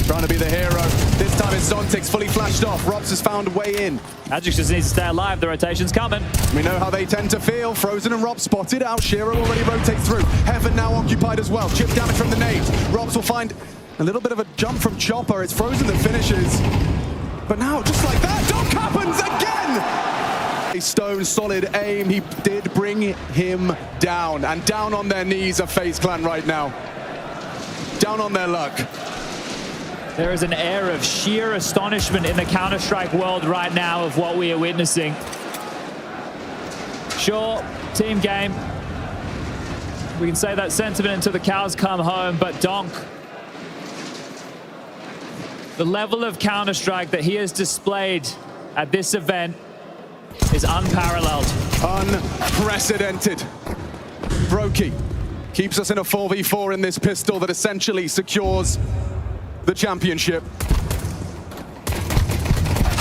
Trying to be the hero. This time it's Zontix fully flashed off. Robs has found a way in. Magic just needs to stay alive. The rotation's coming. We know how they tend to feel. Frozen and Rob spotted out. shero already rotates through. Heaven now occupied as well. Chip damage from the nades. Robs will find a little bit of a jump from Chopper. It's Frozen that finishes. But now, just like that, Donk happens again! A stone solid aim. He did bring him down. And down on their knees are FaZe Clan right now. Down on their luck. There is an air of sheer astonishment in the Counter-Strike world right now of what we are witnessing. Sure, team game. We can say that sentiment until the cows come home, but Donk, the level of Counter-Strike that he has displayed at this event is unparalleled. Unprecedented. Brokey keeps us in a 4v4 in this pistol that essentially secures the championship.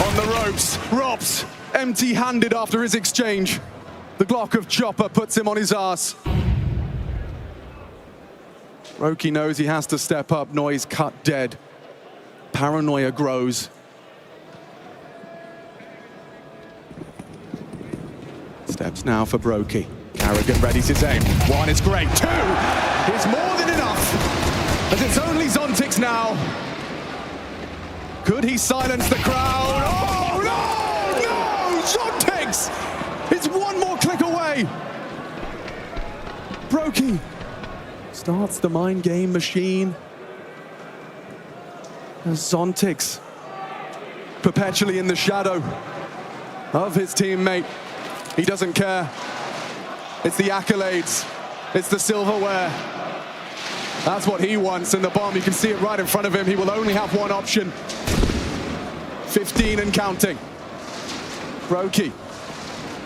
On the ropes, Robs empty-handed after his exchange. The Glock of Chopper puts him on his ass. Brokey knows he has to step up. Noise cut dead. Paranoia grows. Steps now for Brokey. Karrigan readies his aim. One is great. Two is more than enough. As it's only Zontix now. Could he silence the crowd? Oh, no! No! Zontix! It's one more click away. Brokey starts the mind game machine. As Zontix perpetually in the shadow of his teammate. He doesn't care. It's the accolades. It's the silverware. That's what he wants, and the bomb, you can see it right in front of him. He will only have one option. 15 and counting. Brokey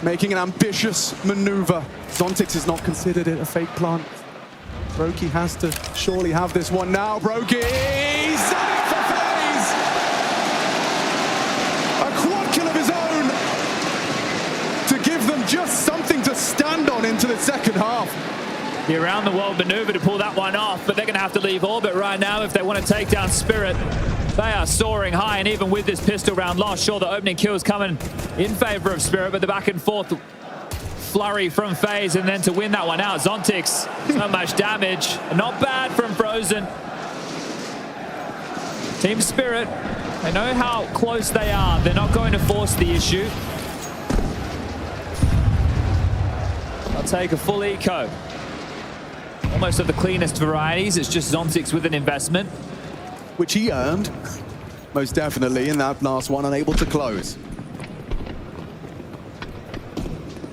making an ambitious maneuver. Zontix has not considered it a fake plant. Brokey has to surely have this one now. Brokey, he's done it for FaZe! A quad kill of his own to give them just something to stand on into the second half. The around the world maneuver to pull that one off, but they're going to have to leave orbit right now if they want to take down Spirit. They are soaring high, and even with this pistol round loss, sure, the opening kill is coming in favor of Spirit, but the back and forth flurry from FaZe, and then to win that one out, Zontix, so much damage. Not bad from Frozen. Team Spirit, they know how close they are. They're not going to force the issue. I'll take a full eco. Almost of the cleanest varieties. It's just Zontix with an investment. Which he earned, most definitely, in that last one, unable to close.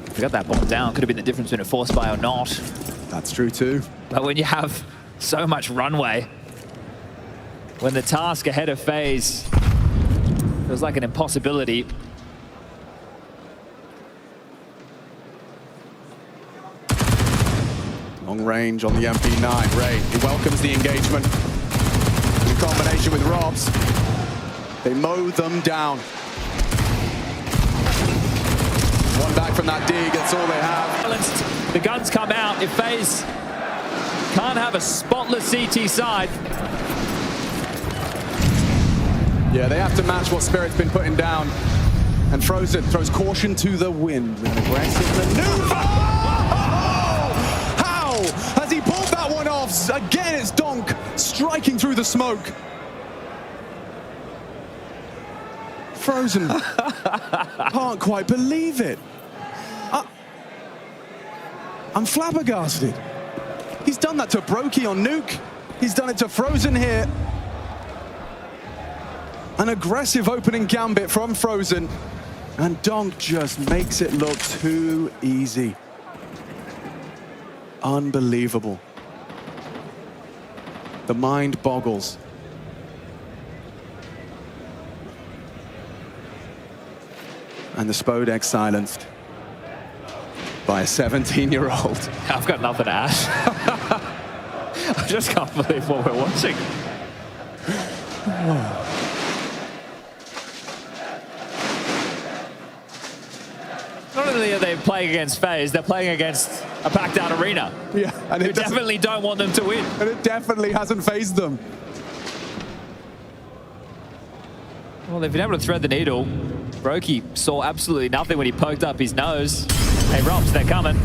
If we got that bomb down, could have been the difference between a force buy or not. That's true too. But when you have so much runway, when the task ahead of FaZe feels like an impossibility. Long range on the MP9. Ray, he welcomes the engagement. In combination with Robs, they mow them down. One back from that dig, that's all they have. The guns come out. If FaZe can't have a spotless CT side. Yeah, they have to match what Spirit's been putting down. And Frozen throws caution to the wind with an aggressive maneuver. How has he pulled that one off? Again, it's Donk striking through the smoke. Frozen can't quite believe it. I'm flabbergasted. He's done that to Brokey on Nuke. He's done it to Frozen here. An aggressive opening gambit from Frozen. And Donk just makes it look too easy. Unbelievable. The mind boggles. And the Spodek silenced by a 17-year-old. I've got nothing to add. I just can't believe what we're watching. Not only are they playing against FaZe, they're playing against a packed-out arena. Yeah, and we definitely don't want them to win. And it definitely hasn't fazed them. Well, they've been able to thread the needle. Brokey saw absolutely nothing when he poked up his nose. Hey, Robs, they're coming.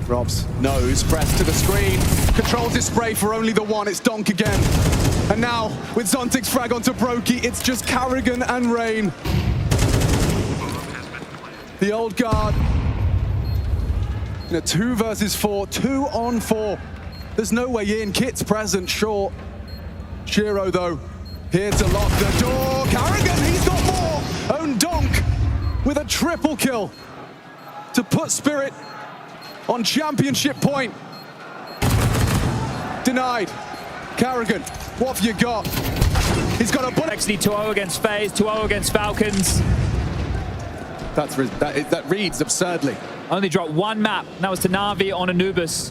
Robs' nose pressed to the screen. Controls his spray for only the one. It's Donk again. And now, with Zontix frag onto Brokey, it's just Carrigan and Rain. The old guard. In a 2 versus 4, 2 on 4. There's no way in. Kit's present, sure. shiro, though, here to lock the door. Carrigan, he's got more. Own Donk with a triple kill to put Spirit on championship point. Denied. Carrigan, what have you got? He's got a bullet. Actually 2-0 against FaZe, 2-0 against Falcons. That reads absurdly. Only dropped one map, and that was to Na'Vi on Anubis.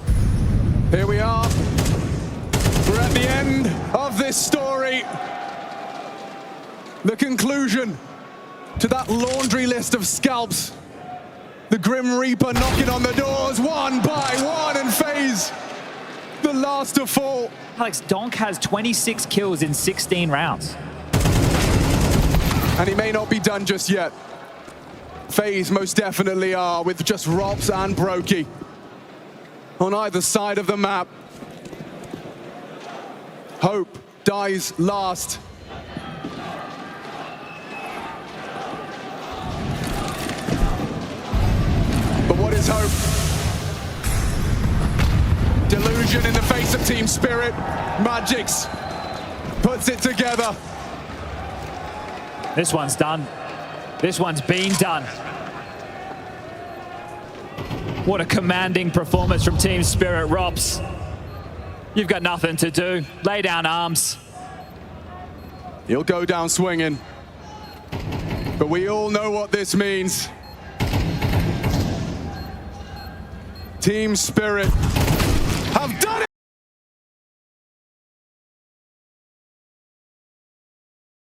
Here we are. We're at the end of this story. The conclusion to that laundry list of scalps. The Grim Reaper knocking on the doors one by one, and FaZe, the last to fall. Alex, Donk has 26 kills in 16 rounds. And he may not be done just yet. FaZe most definitely are, with just Robs and Brokey on either side of the map. Hope dies last. But what is hope? Delusion in the face of Team Spirit. Magix puts it together. This one's done. This one's been done. What a commanding performance from Team Spirit. Robs You've got nothing to do. Lay down arms. He'll go down swinging. But we all know what this means. Team Spirit have done it!